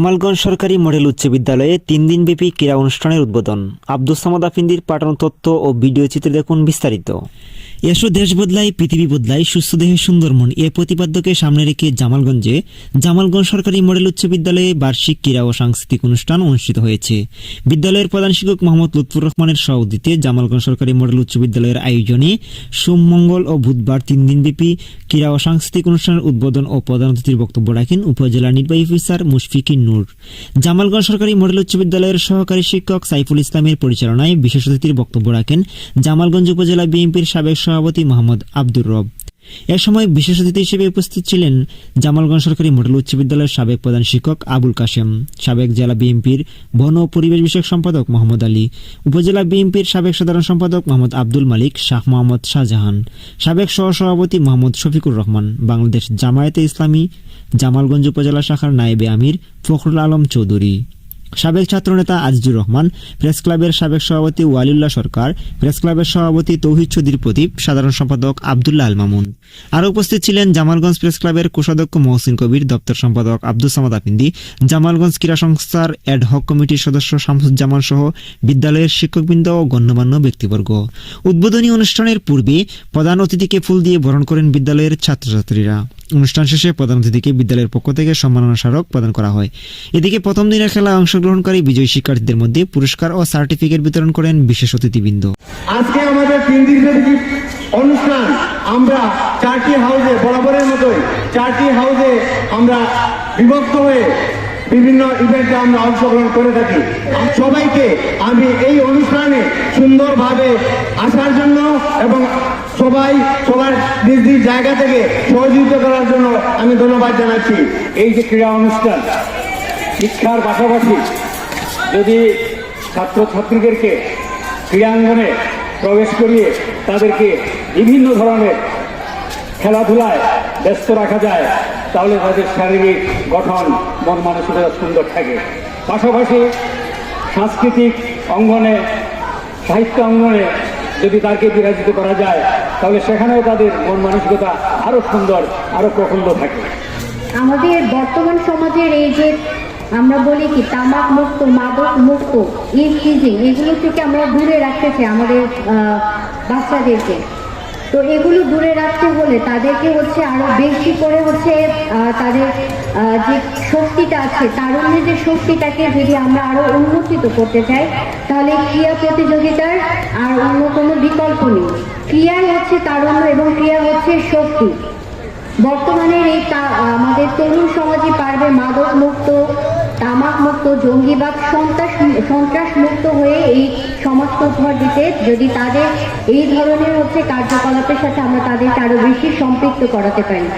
জামালগঞ্জ সরকারি মডেল উচ্চ বিদ্যালয়ে 3 দিনব্যাপী ক্রীড়া অনুষ্ঠানের উদ্বোধন। আব্দুস সামাদ আফিন্দির পাঠানো তথ্য ও ভিডিও চিত্রে দেখুন বিস্তারিত। এসো দেশ বদলাই পৃথিবী বদলাই সুস্থ দেহে সুন্দর মন এ প্রতিপাদ্যকে সামনে রেখে জামালগঞ্জ সরকারি মডেল উচ্চ বিদ্যালয়ে বার্ষিক ক্রীড়া ও সাংস্কৃতিক অনুষ্ঠান অনুষ্ঠিত হয়েছে। বিদ্যালয়ের প্রধান শিক্ষক মোহাম্মদ লুৎফুর রহমানের সভাপতিত্বে জামালগঞ্জ সরকারি মডেল উচ্চ বিদ্যালয়ের আয়োজনে সোম, মঙ্গল ও বুধবার 3 দিনব্যাপী ক্রীড়া ও সাংস্কৃতিক অনুষ্ঠানের উদ্বোধন ও প্রধান অতিথির বক্তব্য রাখেন উপজেলা নির্বাহী অফিসার মুশফিকুন নূর। জামালগঞ্জ সরকারি মডেল উচ্চ বিদ্যালয়ের সহকারী শিক্ষক সাইফুল ইসলামের পরিচালনায় বিশেষ অতিথির বক্তব্য রাখেন জামালগঞ্জ উপজেলা বিএনপির সাবেক সভাপতি মোহাম্মদ আব্দুর রব। এ সময় বিশেষ অতিথি হিসেবে উপস্থিত ছিলেন জামালগঞ্জ সরকারি মডেল উচ্চ বিদ্যালয়ের সাবেক প্রধান শিক্ষক আবুল কাশেম, সাবেক জেলা বিএনপির বন ও পরিবেশ বিষয়ক সম্পাদক মোহাম্মদ আলী, উপজেলা বিএনপির সাবেক সাধারণ সম্পাদক মোহাম্মদ আব্দুল মালিক, শাহ মোহাম্মদ শাহজাহান, সাবেক সহসভাপতি মোহাম্মদ শফিকুর রহমান, বাংলাদেশ জামায়াতে ইসলামী জামালগঞ্জ উপজেলা শাখার নায়েবে আমির ফখরুল আলম চৌধুরী, সাবেক ছাত্রনেতা আজিজুর রহমান, প্রেস ক্লাবের সাবেক সভাপতি ওয়ালিউল্লাহ সরকার, প্রেস ক্লাবের সভাপতি তৌহিদ চৌধুরী প্রদীপ, সাধারণ সম্পাদক আবদুল্লাহ আল মামুন। আরও উপস্থিত ছিলেন জামালগঞ্জ প্রেস ক্লাবের কোষাধ্যক্ষ মহসিন কবির, দপ্তর সম্পাদক আব্দুস সামাদ আফিন্দি, জামালগঞ্জ ক্রীড়া সংস্থার অ্যাডহক কমিটির সদস্য শামসুজ্জামান সহ বিদ্যালয়ের শিক্ষকবৃন্দ ও গণ্যমান্য ব্যক্তিবর্গ। উদ্বোধনী অনুষ্ঠানের পূর্বে প্রধান অতিথিকে ফুল দিয়ে বরণ করেন বিদ্যালয়ের ছাত্রছাত্রীরা। অনুষ্ঠান শেষে প্রধান অতিথিকে বিদ্যালয়ের পক্ষ থেকে সম্মাননা স্মারক প্রদান করা হয়। এদিকে প্রথম দিনের খেলায় অংশগ্রহণকারী বিজয়ী শিক্ষার্থীদের মধ্যে পুরস্কার ও সার্টিফিকেট বিতরণ করেন বিশেষ অতিথিবৃন্দ। আজকে আমাদের 3 দিনব্যাপী অনুষ্ঠান আমরা 4টি হাউসে বরাবরের মতোই 4টি হাউসে আমরা বিভক্ত হয়ে বিভিন্ন ইভেন্টে আমরা অংশগ্রহণ করে থাকি। সবাইকে আমি এই অনুষ্ঠানে সুন্দরভাবে আসার জন্য এবং সবার নিজ নিজ জায়গা থেকে সহযোগিতা করার জন্য আমি ধন্যবাদ জানাচ্ছি। এই যে ক্রীড়া অনুষ্ঠান শিক্ষার পাশাপাশি যদি ছাত্রছাত্রীদেরকে ক্রীড়াঙ্গনে প্রবেশ করিয়ে তাদেরকে বিভিন্ন ধরনের খেলাধুলায় ব্যস্ত রাখা যায় তাহলে তাদের শারীরিক গঠন মন মানসিকতা সুন্দর থাকে। পাশাপাশি সাংস্কৃতিক অঙ্গনে সাহিত্য অঙ্গনে যদি তাকে বিরাজিত করা যায় তাহলে সেখানেও তাদের মন মানসিকতা আরও সুন্দর আরও প্রফুল্ল থাকে। আমাদের বর্তমান সমাজের এই যে আমরা বলি কি তামাক মুক্ত, মাদক মুক্ত, ইভটিজিং, এগুলো থেকে আমরা দূরে রাখতে চাই আমাদের বাচ্চাদেরকে। তো এগুলো দূরে রাখতে হলে তাদেরকে আরো বেশি করে তাদের যে শক্তিটা আছে, তারুণ্যের যে শক্তিটাকে যদি আমরা আরো উন্নতিত করতে চাই তাহলে ক্রীড়া প্রতিযোগিতার আর অন্য কোনো বিকল্প নেই। ক্রীড়াই হচ্ছে তারুণ্য এবং ক্রীড়া হচ্ছে শক্তি। বর্তমানের এই আমাদের তরুণ সমাজই পারবে মাদক মুক্ত, তামাক মুক্ত, জঙ্গিবাদ, সন্ত্রাস মুক্ত হয়ে এই সমাজকে উপহার দিতে যদি তাদের এই ধরনের কার্যকলাপের সাথে আমরা তাদেরকে আরো বেশি সম্পৃক্ত করাতে পারি।